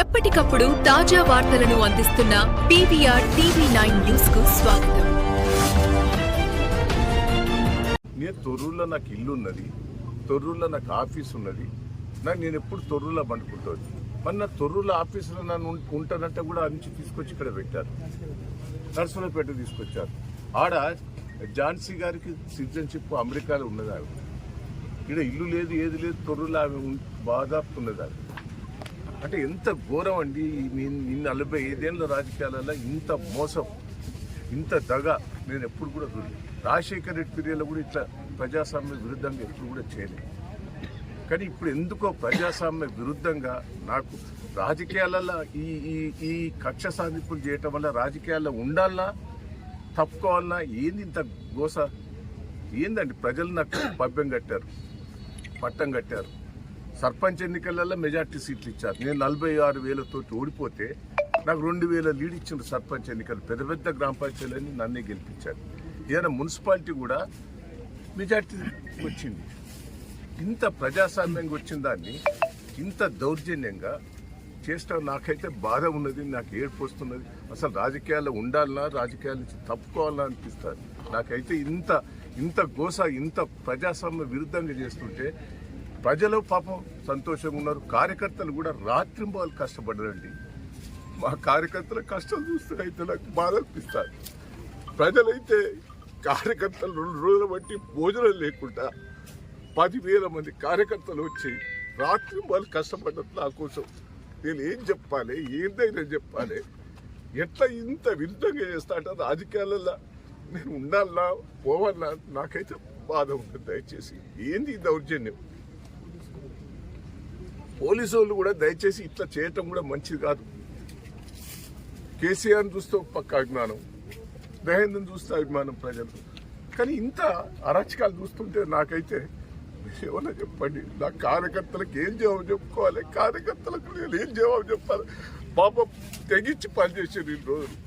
ఎప్పటికప్పుడు తాజా వార్తలను అందిస్తున్న పీవీఆర్ టీవీ9 న్యూస్ కు స్వాగతం. తొర్రూరులో నాకు ఇల్లు ఉన్నది, తొర్రూరులో నాకు ఆఫీస్ ఉన్నది. నేను ఎప్పుడు తొర్రూరులో పండుకుంటుంది. మరి నా తొర్రూరులో ఆఫీసులో నన్ను ఉంటానంటే కూడా నుంచి తీసుకొచ్చి ఇక్కడ పెట్టారు, నర్సులపేట తీసుకొచ్చారు. ఆడ ఝాన్సీ గారికి సిటిజన్షిప్ అమెరికాలో ఉన్నది. ఆమె ఇక్కడ ఇల్లు లేదు, ఏది లేదు, తొర్రూరులో ఆమె బాధాపు ఉన్నది. ఆమె అంటే ఎంత ఘోరం అండి. 45 ఏళ్ళ రాజకీయాలలో ఇంత మోసం, ఇంత దగ నేను ఎప్పుడు కూడా చూడలేదు. రాజశేఖర రెడ్డి పీరియడ్లో కూడా ఇట్లా ప్రజాస్వామ్య విరుద్ధంగా ఎప్పుడు కూడా చేయలేదు. కానీ ఇప్పుడు ఎందుకో ప్రజాస్వామ్య విరుద్ధంగా నాకు రాజకీయాలలో ఈ కక్ష సాధింపులు చేయటం వల్ల రాజకీయాల్లో ఉండాలన్నా తప్పుకోవాలన్నా ఏంది ఇంత గోస ఏందండి? ప్రజలు నాకు పట్టం కట్టారు. సర్పంచ్ ఎన్నికలలో మెజార్టీ సీట్లు ఇచ్చారు. నేను 46,000తో ఓడిపోతే నాకు 2,000 లీడ్ ఇచ్చిన సర్పంచ్ ఎన్నికలు. పెద్ద పెద్ద గ్రామ పంచాయతీలని నన్నే గెలిపించారు. ఏదైనా మున్సిపాలిటీ కూడా మెజార్టీ వచ్చింది. ఇంత ప్రజాస్వామ్యంగా వచ్చిన దాన్ని ఇంత దౌర్జన్యంగా చేస్తాం. నాకైతే బాధ ఉన్నది, నాకు ఏడుపు వస్తున్నది. అసలు రాజకీయాల్లో ఉండాలన్నా, రాజకీయాల నుంచి తప్పుకోవాలన్నా అనిపిస్తుంది. నాకైతే ఇంత గోస, ఇంత ప్రజాస్వామ్య విరుద్ధంగా చేస్తుంటే ప్రజలు పాపం సంతోషంగా ఉన్నారు. కార్యకర్తలు కూడా రాత్రింబాలు కష్టపడ్డారండి. మా కార్యకర్తల కష్టం చూస్తే అయితే నాకు బాధ అనిపిస్తుంది. ప్రజలైతే కార్యకర్తలు 2 రోజులు బట్టి భోజనం లేకుండా 10,000 మంది కార్యకర్తలు వచ్చి రాత్రింబాలు కష్టపడ్డారు నా కోసం. నేను ఏం చెప్పాలి, ఏందైనా చెప్పాలి? ఎట్లా ఇంత విరుద్ధంగా చేస్తా అంటే రాజకీయాలలో నేను ఉండాలన్నా పోవాలన్నా నాకైతే బాధ ఉంటుంది. దయచేసి ఏంది ఈ దౌర్జన్యం? పోలీసు వాళ్ళు కూడా దయచేసి ఇట్లా చేయటం కూడా మంచిది కాదు. కేసీఆర్ని చూస్తే ఒక పక్క అభిమానం, దహేంద్రని చూస్తే అభిమానం ప్రజలు. కానీ ఇంత అరాచకాలు చూస్తుంటే నాకైతే ఏమన్నా చెప్పండి. నా కార్యకర్తలకు ఏం జవాబు చెప్పుకోవాలి? కార్యకర్తలకు నేను ఏం జవాబు చెప్పాలి? పాపం తెగించి పనిచేసారు 2 రోజులు.